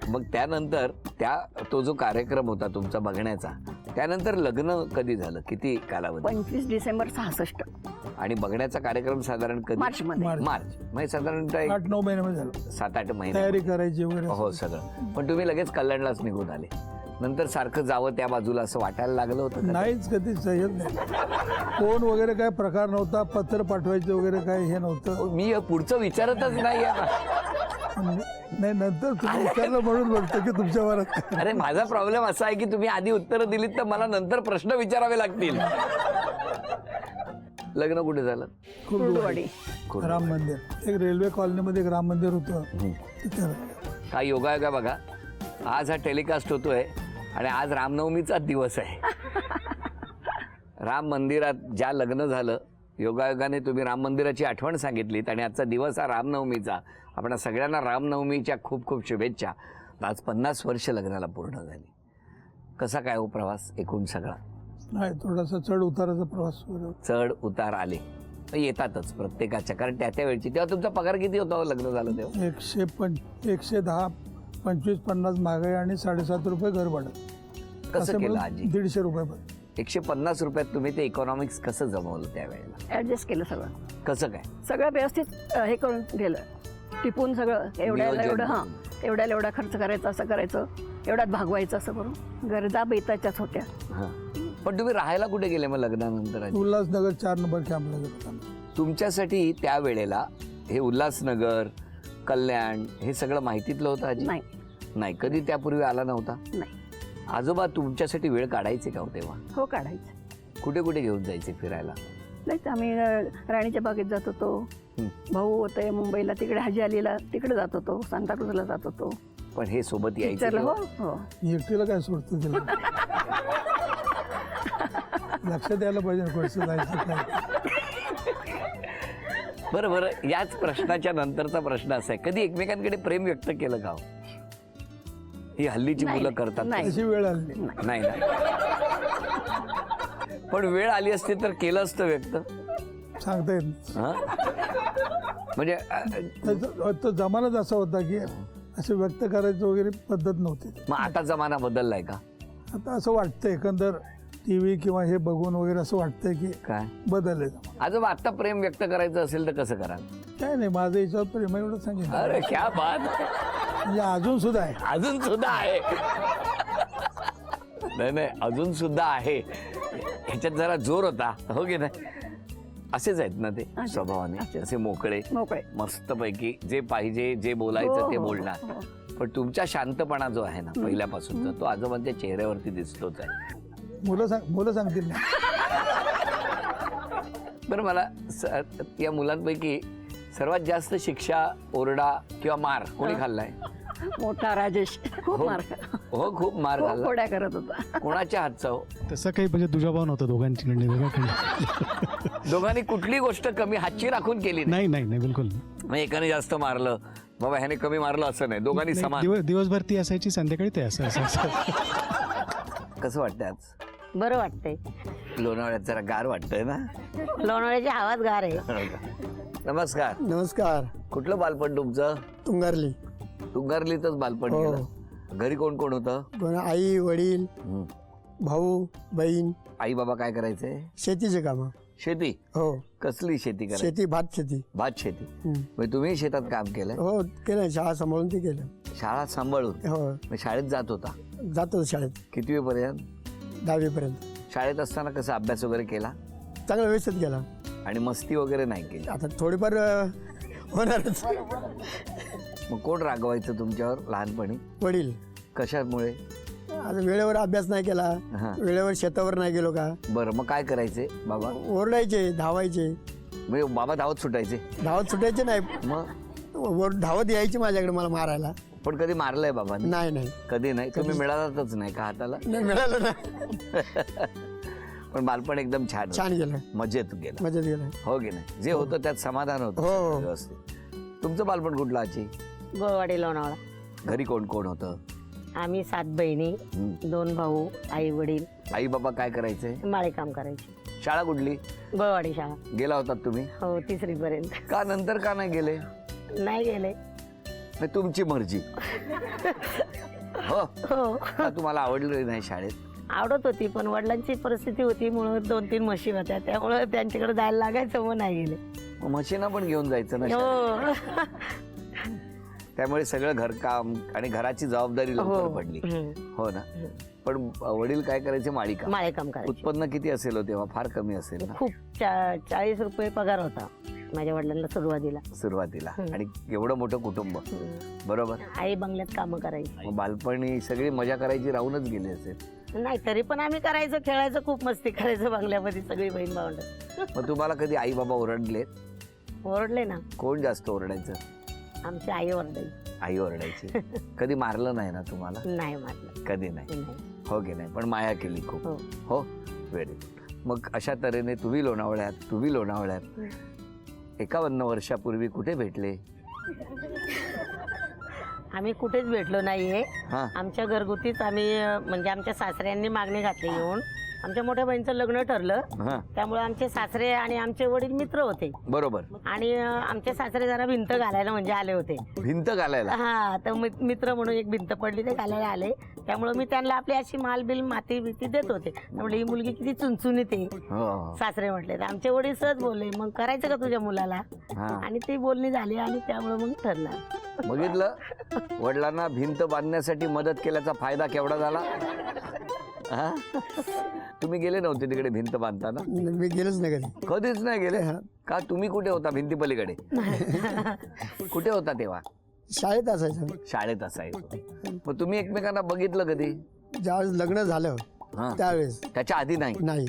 मग त्यानंतर तो जो कार्यक्रम होता तुमचा बघण्याचा, त्यानंतर लग्न कधी झालं, किती कालावधी? 25 डिसेंबर 66. आणि बघण्याचा कार्यक्रम साधारण कधी? मार्च मध्ये. मार्च म्हणजे साधारणतः 8-9 महिन्यामध्ये झालं. 7-8 महिने तयारी करायची वगैरे. हो सगळं. पण तुम्ही लगेच कल्याणलाच निघून आले. नंतर सारखं जावं त्या बाजूला असं वाटायला लागलं होतं का? नाहीच, कधीच येत नाही. फोन वगैरे काय प्रकार नव्हता, पत्र पाठवायचं वगैरे काय हे नव्हतं. मी पुढचं विचारतच नाही आहे. नाही, नंतर तुम्ही विचारलं म्हणून बोलतो की तुमच्यावर. अरे माझा प्रॉब्लेम असा आहे की तुम्ही आधी उत्तरं दिलीत तर मला नंतर प्रश्न विचारावे लागतील. लग्न कुठे झालं? कुर्डुवाडी. राम मंदिर, एक रेल्वे कॉलनीमध्ये एक राम मंदिर होतं तिथे. काय योगायोगा बघा, आज हा टेलिकास्ट होतोय आणि आज रामनवमीचा दिवस आहे. राम मंदिरात ज्या लग्न झालं, योगायोगाने तुम्ही राम मंदिराची आठवण सांगितलीत आणि आजचा दिवस हा रामनवमीचा. आपण सगळ्यांना रामनवमीच्या खूप खूप शुभेच्छा. आज 50 वर्ष लग्नाला पूर्ण झाली. कसा काय हो प्रवास एकूण सगळा? नाही, थोडासा चढ उताराचा प्रवास वगैरे. चढ उतार आले येतातच प्रत्येकाच्या, कारण त्या वेळची. तेव्हा तुमचा पगार किती होता हो लग्न झालं तेव्हा? 110, 25-50 महागाई आणि 7.5 रुपये घर भाडं. कसं केलं आजी? 150 रुपये. 150 रुपयात तुम्ही ते इकॉनॉमिक्स कसं जमवलं त्यावेळेला? ऍडजस्ट केलं सगळं. कसं काय? सगळं व्यवस्थित हे करून गेलं, टिपून सगळं. एवढ्याला एवढं, हां, एवढ्याला एवढा खर्च करायचा, असं करायचं, एवढ्यात भागवायचं, असं करून गरजा बेताच्याच होत्या. हां. पण तुम्ही राहायला कुठे गेले मग लग्नानंतर आजी? उल्हासनगर 4 नंबर कॅम्पला गेलो. तुमच्यासाठी त्यावेळेला हे उल्हासनगर, कल्याण हे सगळं माहितीतलं होतं आजी? नाही. नाही, कधी त्यापूर्वी आला नव्हता? नाही. आजोबा तुमच्यासाठी वेळ काढायचे का हो तेव्हा? हो, काढायचं. कुठे कुठे घेऊन जायचे फिरायला? नाही, आम्ही राणीच्या बागेत जात होतो. भाऊ होते मुंबईला, तिकडे हाजी अलीला, तिकडे जात होतो. सांताक्रूजला जात होतो. पण हे सोबत यायचे पिक्चरला. हो तेव्हा? हो. एकटीला काय सोडतो तिला? लक्ष द्यायला पाहिजे कसं जायचं काय. बरं बरं, याच प्रश्नाच्या नंतरचा प्रश्न असा आहे, कधी एकमेकांकडे प्रेम व्यक्त केलं का हो? ही हल्लीची नाही, मुलं करतात. नाही. अशी वेळ आली नाही ना. पण वेळ आली असती तर केलं असतं व्यक्त? सांगता येत नाही. हं? म्हणजे तो जमानाच असा होता की असं व्यक्त करायचं वगैरे पद्धत नव्हती. मग आता जमाना बदललाय का? आता असं वाटतं एकंदर टीव्ही किंवा हे बघून वगैरे असं वाटतंय की काय बदलले. आजोबा आता प्रेम व्यक्त करायचं असेल तर कसं कराल? काय नाही, माझं याच्यावर प्रेम आहे एवढं सांगितलं. अरे क्या बात. म्हणजे अजून सुद्धा आहे. अजून सुद्धा आहे. नाही, अजून सुद्धा आहे. ह्याच्यात जरा जोर होता, हो की नाही? असेच आहेत ना ते स्वभावाने, असे मोकळे मस्तपैकी, जे पाहिजे जे बोलायचं ते बोलणार. पण तुमचा शांतपणा जो आहे ना पहिल्यापासूनचा, तो आजोबांच्या चेहऱ्यावरती दिसतोच आहे. मुलं सांगतील ना. बरं, मला या मुलांपैकी सर्वात जास्त शिक्षा, ओरडा किंवा मार कोणी खाल्लाय? मोठा राजेश. खूप मार. हो, खूप मार खाल्ला. खोड्या करत होता. कोणाच्या हातचा हो? तसं काही म्हणजे दुजाभाव नव्हता दोघांची. दोघांनी कुठली गोष्ट कमी हातची राखून केली नाही? नाही, बिलकुल नाही. मग एकाने जास्त मारलं, बाबा ह्याने कमी मारलं असं नाही, दोघांनी समान. दिवसभर ती असायची, संध्याकाळी ते असं. कसं वाटतंय आज? बरं वाटतंय. लोणावळ्यात जरा गार वाटतंय ना? लोणावळ्याची हवाच गार आहे. नमस्कार. नमस्कार. कुठलं बालपण तुमचं? तुंगारली. तुंगारलीतच बालपण हो. गेलं? घरी कोण कोण होतं? आई, वडील, भाऊ, बहीण. आई बाबा काय करायचे? शेतीचे काम. शेती? हो. कसली शेती करायची? शेती, भात शेती. भात शेती. म्हणजे तुम्ही शेतात काम केलं? हो, केलं. शाळा सांभाळून ते केलं. शाळा सांभाळून? हो. मग शाळेत जात होता? जातो शाळेत. कितवी पर्यंत? 10वी पर्यंत. शाळेत असताना कसा अभ्यास वगैरे केला? चांगला व्यवस्थित गेला. आणि मस्ती वगैरे नाही केली? आता थोडीफार होणारच. मग कोण रागवायचं तुमच्यावर लहानपणी? वडील. कशामुळे? आता वेळेवर अभ्यास नाही केला, हा. वेळेवर शेतावर नाही गेलो का, बरं, मग काय करायचे बाबा? ओरडायचे, धावायचे. म्हणजे बाबा धावत सुटायचे? धावत सुटायचे नाही, मग धावत यायची माझ्याकडे मला मारायला. पण कधी मारलंय बाबा? नाही. कधी नाही. तुम्ही मिळालातच नाही का हाताला? नाही मिळालं ना. पण बालपण एकदम छान गेलं. मजेत गेलं. मजेत गेलं. हो की नाही? जे होतं त्यात समाधान होतं. हो. व्यवस्थित. तुमचं बालपण कुठलं आजी? गोवाडी लोणावळा. घरी कोण कोण होतं? आम्ही 7 बहिणी, 2 भाऊ, आई वडील. आई बाबा काय करायचे? माळे काम करायचे. शाळा कुठली? गोवाडी शाळा. गेला होतात तुम्ही? हो, 3री पर्यंत. का नंतर का नाही गेले? नाही गेले. नाही, तुमची मर्जी. हो हो का तुम्हाला आवडलं नाही शाळेत? आवडत होती, पण वडिलांची परिस्थिती होती म्हणून 2-3 म्हशी होत्या, त्यामुळे त्यांच्याकडे जायला लागायचं, मग नाही गेले. मग म्हशींना पण घेऊन जायचं ना शाळेत. हो त्यामुळे सगळं घरकाम आणि घराची जबाबदारी लवकर पडली. हो ना. पण वडील काय करायचे? माळीकाम. माळेकाम करायचे. उत्पन्न किती असेल हो तेव्हा? फार कमी असेल ना खूप 40 रुपये पगार होता माझ्या वडिलांना सुरुवातीला. सुरुवातीला. आणि एवढं मोठं कुटुंब, बरोबर. आई बंगल्यात कामं करायची. मग बालपणी सगळी मजा करायची राहूनच गेली असेल. नाही तरी पण आम्ही करायचं, खेळायचं, खूप मस्ती करायचं बंगल्यामध्ये सगळी बहीण भावंड. मग तुम्हाला कधी आई बाबा ओरडले? ओरडले ना. कोण जास्त ओरडायचं? आमची आई ओरडायची. आई ओरडायची. कधी मारलं नाही ना तुम्हाला? नाही मारलं. कधी नाही. नाही. हो की नाही? पण माया केली खूप. हो. हो, व्हेरी गुड. मग अशा तऱ्हेने तुम्ही लोणावळ्यात 51 वर्षापूर्वी कुठे भेटले? आम्ही कुठेच भेटलो नाहीये. हा. आमच्या घरगुतीच आम्ही म्हणजे आमच्या सासऱ्यांनी मागणी घातली येऊन. आमच्या मोठ्या बहिणीचं लग्न ठरलं, हा, त्यामुळे आमचे सासरे आणि आमचे वडील मित्र होते. बरोबर. आणि आमचे सासरे जरा भिंत घालायला म्हणजे आले होते. भिंत घालायला? हा, तर मित्र म्हणून एक भिंत पडली, ते घालायला आले. त्यामुळे मी त्यांना आपली अशी मालबिल माती बिती देत होते. त्यामुळे ही मुलगी किती चुनचुनीत आहे, हो. सासरे म्हटले. तर आमचे वडील सहज बोलले, मग करायचं का तुझ्या मुलाला? हा. आणि ती बोलणी झाली आणि त्यामुळे मग ठरलं. बघितलं, वडिलांना भिंत बांधण्यासाठी मदत केल्याचा फायदा केवढा झाला. हा? तुम्ही गेले नव्हते तिकडे भिंत बांधताना? मी गेलोच नाही कधी. कधीच नाही गेले का? तुम्ही कुठे होता भिंती पलीकडे? कुठे होता तेव्हा? शाळेत असायचं. शाळेत असायचो. मग तुम्ही एकमेकांना बघितलं कधी? ज्यावेळेस लग्न झालं हा. त्यावेळेस. त्याच्या आधी नाही? नाही,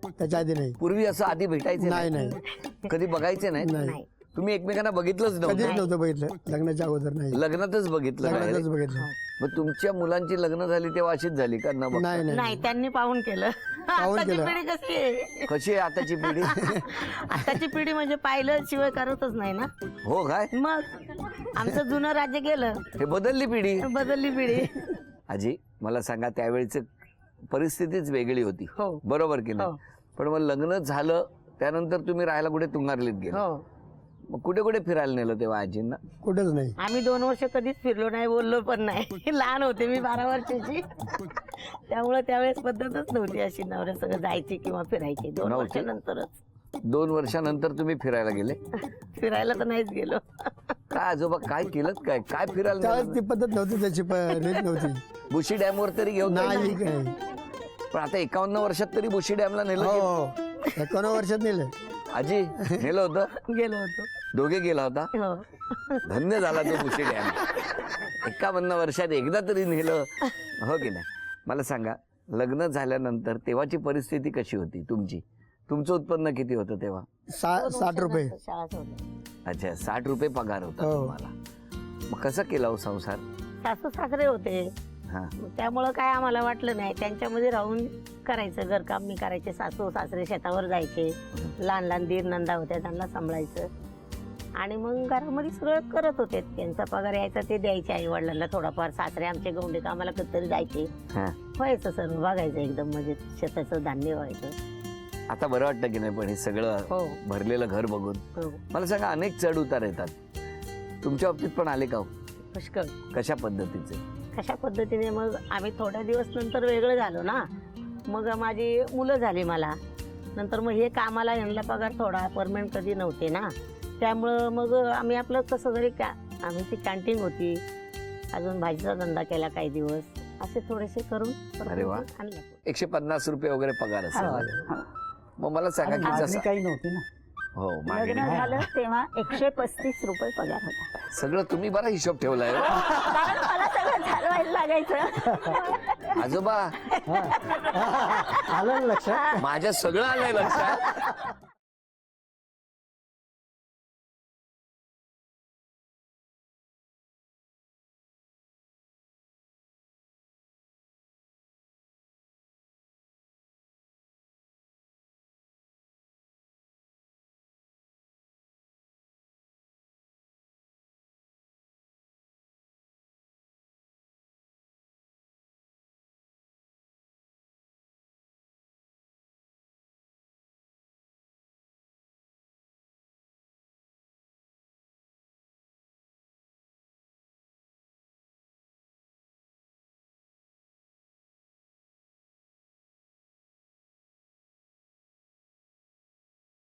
त्याच्या आधी नाही. पूर्वी असं आधी भेटायचे नाही नाही कधी बघायचे नाही? नाही, तुम्ही एकमेकांना बघितलंच कधीच नव्हतं? नव्हतं बघितलं. लग्नाच्या अगोदर नाही. लग्नातच बघितलं काय? लग्नातच बघितलं. मग तुमच्या मुलांची लग्न झाली तेव्हा अशीच झाली का? न बघता? नाही नाही नाही, त्यांनी पाहून केलं. आताची केलं. पिढी कशी आहे? कशी आहे आताची पिढी? आताची पिढी म्हणजे पाहिलं शिवाय करतच नाही ना. हो काय? मग आमचं जुनं राज्य गेलं, हे बदलली पिढी. बदलली पिढी. आजी मला सांगा, त्यावेळीच परिस्थितीच वेगळी होती, हो. बरोबर की नाही? हो. पण मग लग्न झालं त्यानंतर तुम्ही राहायला कुठे? तुंगारलीत गेले. हो. मग कुठे कुठे फिरायला नेलं तेव्हा आजींना? कुठेच नाही. आम्ही 2 वर्ष कधीच फिरलो नाही, बोललो पण नाही. लहान होते मी, 12 वर्षाची. त्यामुळे त्यावेळेस पद्धतच नव्हती अशी नवऱ्या सगळं जायची किंवा फिरायची. 2 नव्हती? वर्षानंतरच 2 वर्षानंतर तुम्ही फिरायला गेले? फिरायला तर नाहीच गेलो. काय आजोबा काय केलं? काय काय फिरायला त्यावेळेस नेलं? ती पद्धत नव्हती, त्याची रीत नव्हती. बुशी डॅमवर तरी घेऊन नाही जायचं? काय. पण आता 51 वर्षात तरी बुशी डॅमला नेलं की? हो, 51 वर्षात नेलं. आजी नेलं होतं? गेलो होतो. दोघे गेला होता? हो. धन्य झाला तो बुशी डॅम. 51 वर्षात एकदा तरी नेलं, हो की नाही? मला सांगा, लग्न झाल्यानंतर तेव्हाची परिस्थिती कशी होती तुमची? तुमचं उत्पन्न किती होतं तेव्हा? 60 रुपये. शाळा सोडली. अच्छा, 60 रुपये पगार होता हो. तुम्हाला. मग कसा केला हो संसार? सासू सासरे होते, हा. त्यामुळं काय आम्हाला वाटलं नाही. त्यांच्यामध्ये राहून करायचं, घरकाम मी करायचे, सासू सासरे शेतावर जायचे, लहान लहान दीर नंदा होत्या, त्यांना सांभाळायचं. आणि मग घरामध्ये सगळं करत होते. त्यांचा पगार यायचा ते द्यायचे आई वडिलांना थोडाफार. सासरे आमचे गौंडे कामाला कधीतरी जायचे. हा. व्हायचं सर्व, बघायचं एकदम म्हणजे शेताचं धान्य व्हायचं. आता बरं वाटतं की नाही पण हे सगळं हो. भरलेलं घर बघून? हो. मला सांगा, अनेक चढ उतार येतात, तुमच्या बाबतीत पण आले का हो? पुष्कळ. कशा पद्धतीचे? कशा पद्धतीने? मग आम्ही थोड्या दिवस नंतर वेगळं झालो ना. मग माझी मुलं झाली मला. नंतर मग हे कामाला यांना पगार थोडा, परमनंट कधी नव्हते ना. त्यामुळं मग आम्ही आपलं कसं तरी आमची कॅन्टीन होती, अजून भाजीचा धंदा केला काही दिवस, असे थोडेसे करून अरे वा. आणलं. 150 रुपये वगैरे पगार असेल ना? मग मला सांगा की जसं काही नव्हती ना. हो, मागणी लग्न झालं तेव्हा 135 रुपये पगार होता. सगळं तुम्ही बरा हिशोब ठेवलाय हो. कारण मला सगळं चालवायला लागायचं. आजोबा आलं लक्षात. माझ्या सगळं आलंय लक्षात.